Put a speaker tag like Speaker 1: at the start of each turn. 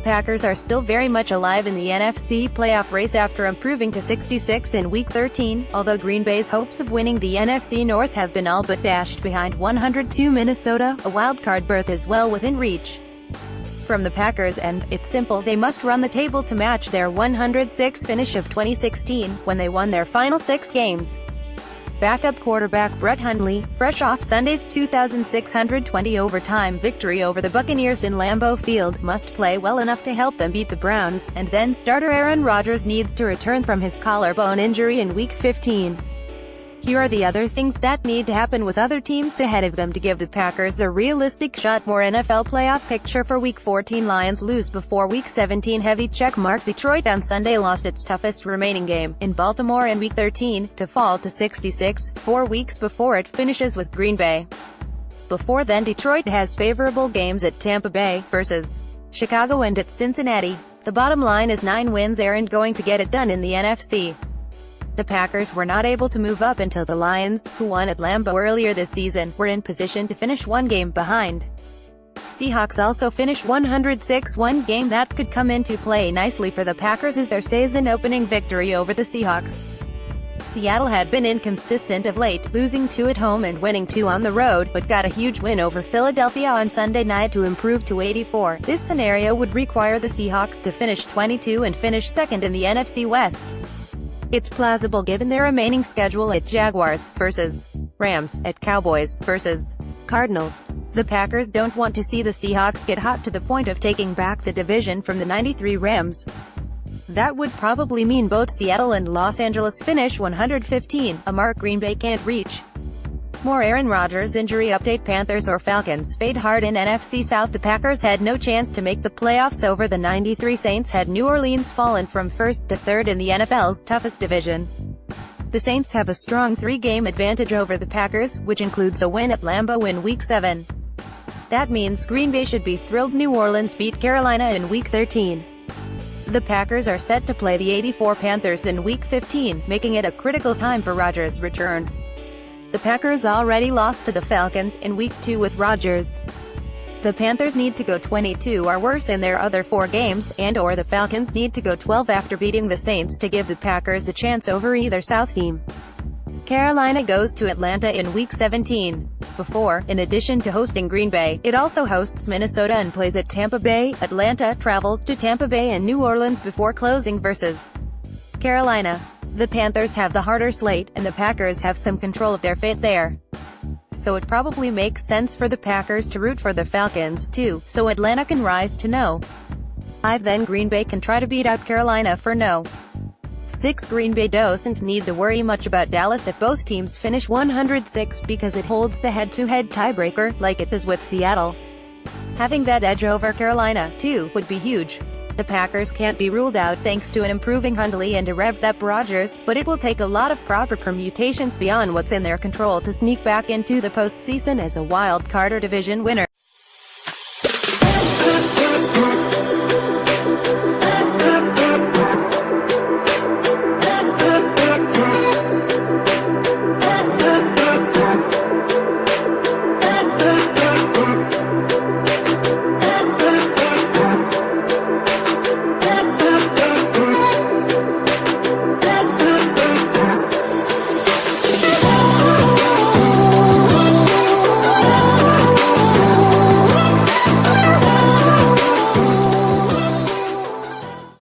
Speaker 1: Packers are still very much alive in the NFC playoff race after improving to 66 in Week 13, although Green Bay's hopes of winning the NFC North have been all but dashed behind 102 Minnesota. A wildcard berth is well within reach. From the Packers' end, it's simple: they must run the table to match their 106 finish of 2016, when they won their final 6 games. Backup quarterback Brett Hundley, fresh off Sunday's 2,620 overtime victory over the Buccaneers in Lambeau Field, must play well enough to help them beat the Browns, and then starter Aaron Rodgers needs to return from his collarbone injury in Week 15. Here are the other things that need to happen with other teams ahead of them to give the Packers a realistic shot. More NFL playoff picture for Week 14. Lions lose before Week 17. Heavy check mark. Detroit on Sunday lost its toughest remaining game, in Baltimore in Week 13, to fall to 66, 4 weeks before it finishes with Green Bay. Before then, Detroit has favorable games at Tampa Bay, versus Chicago, and at Cincinnati. The bottom line is 9 wins aren't going to get it done in the NFC. The Packers were not able to move up until the Lions, who won at Lambeau earlier this season, were in position to finish 1 game behind. Seahawks also finished 106. One game that could come into play nicely for the Packers is their season-opening victory over the Seahawks. Seattle had been inconsistent of late, losing 2 at home and winning 2 on the road, but got a huge win over Philadelphia on Sunday night to improve to 84. This scenario would require the Seahawks to finish 22 and finish second in the NFC West. It's plausible given their remaining schedule at Jaguars, versus Rams, at Cowboys, versus Cardinals. The Packers don't want to see the Seahawks get hot to the point of taking back the division from the '93 Rams. That would probably mean both Seattle and Los Angeles finish 115, a mark Green Bay can't reach. More Aaron Rodgers injury update. Panthers or Falcons fade hard in NFC South. The Packers had no chance to make the playoffs over the '93 Saints had New Orleans fallen from 1st to 3rd in the NFL's toughest division. The Saints have a strong 3-game advantage over the Packers, which includes a win at Lambeau in Week 7. That means Green Bay should be thrilled New Orleans beat Carolina in Week 13. The Packers are set to play the '84 Panthers in Week 15, making it a critical time for Rodgers' return. The Packers already lost to the Falcons in Week 2 with Rodgers. The Panthers need to go 22 or worse in their other 4 games, and/or the Falcons need to go 12 after beating the Saints to give the Packers a chance over either South team. Carolina goes to Atlanta in Week 17. Before, in addition to hosting Green Bay, it also hosts Minnesota and plays at Tampa Bay. Atlanta travels to Tampa Bay and New Orleans before closing versus Carolina. The Panthers have the harder slate, and the Packers have some control of their fate there. So it probably makes sense for the Packers to root for the Falcons, too, so Atlanta can rise to no. 5. Then Green Bay can try to beat out Carolina for no. 6. Green Bay doesn't need to worry much about Dallas if both teams finish 106 because it holds the head-to-head tiebreaker, like it does with Seattle. Having that edge over Carolina, too, would be huge. The Packers can't be ruled out thanks to an improving Hundley and a revved-up Rodgers, but it will take a lot of proper permutations beyond what's in their control to sneak back into the postseason as a wild card or division winner.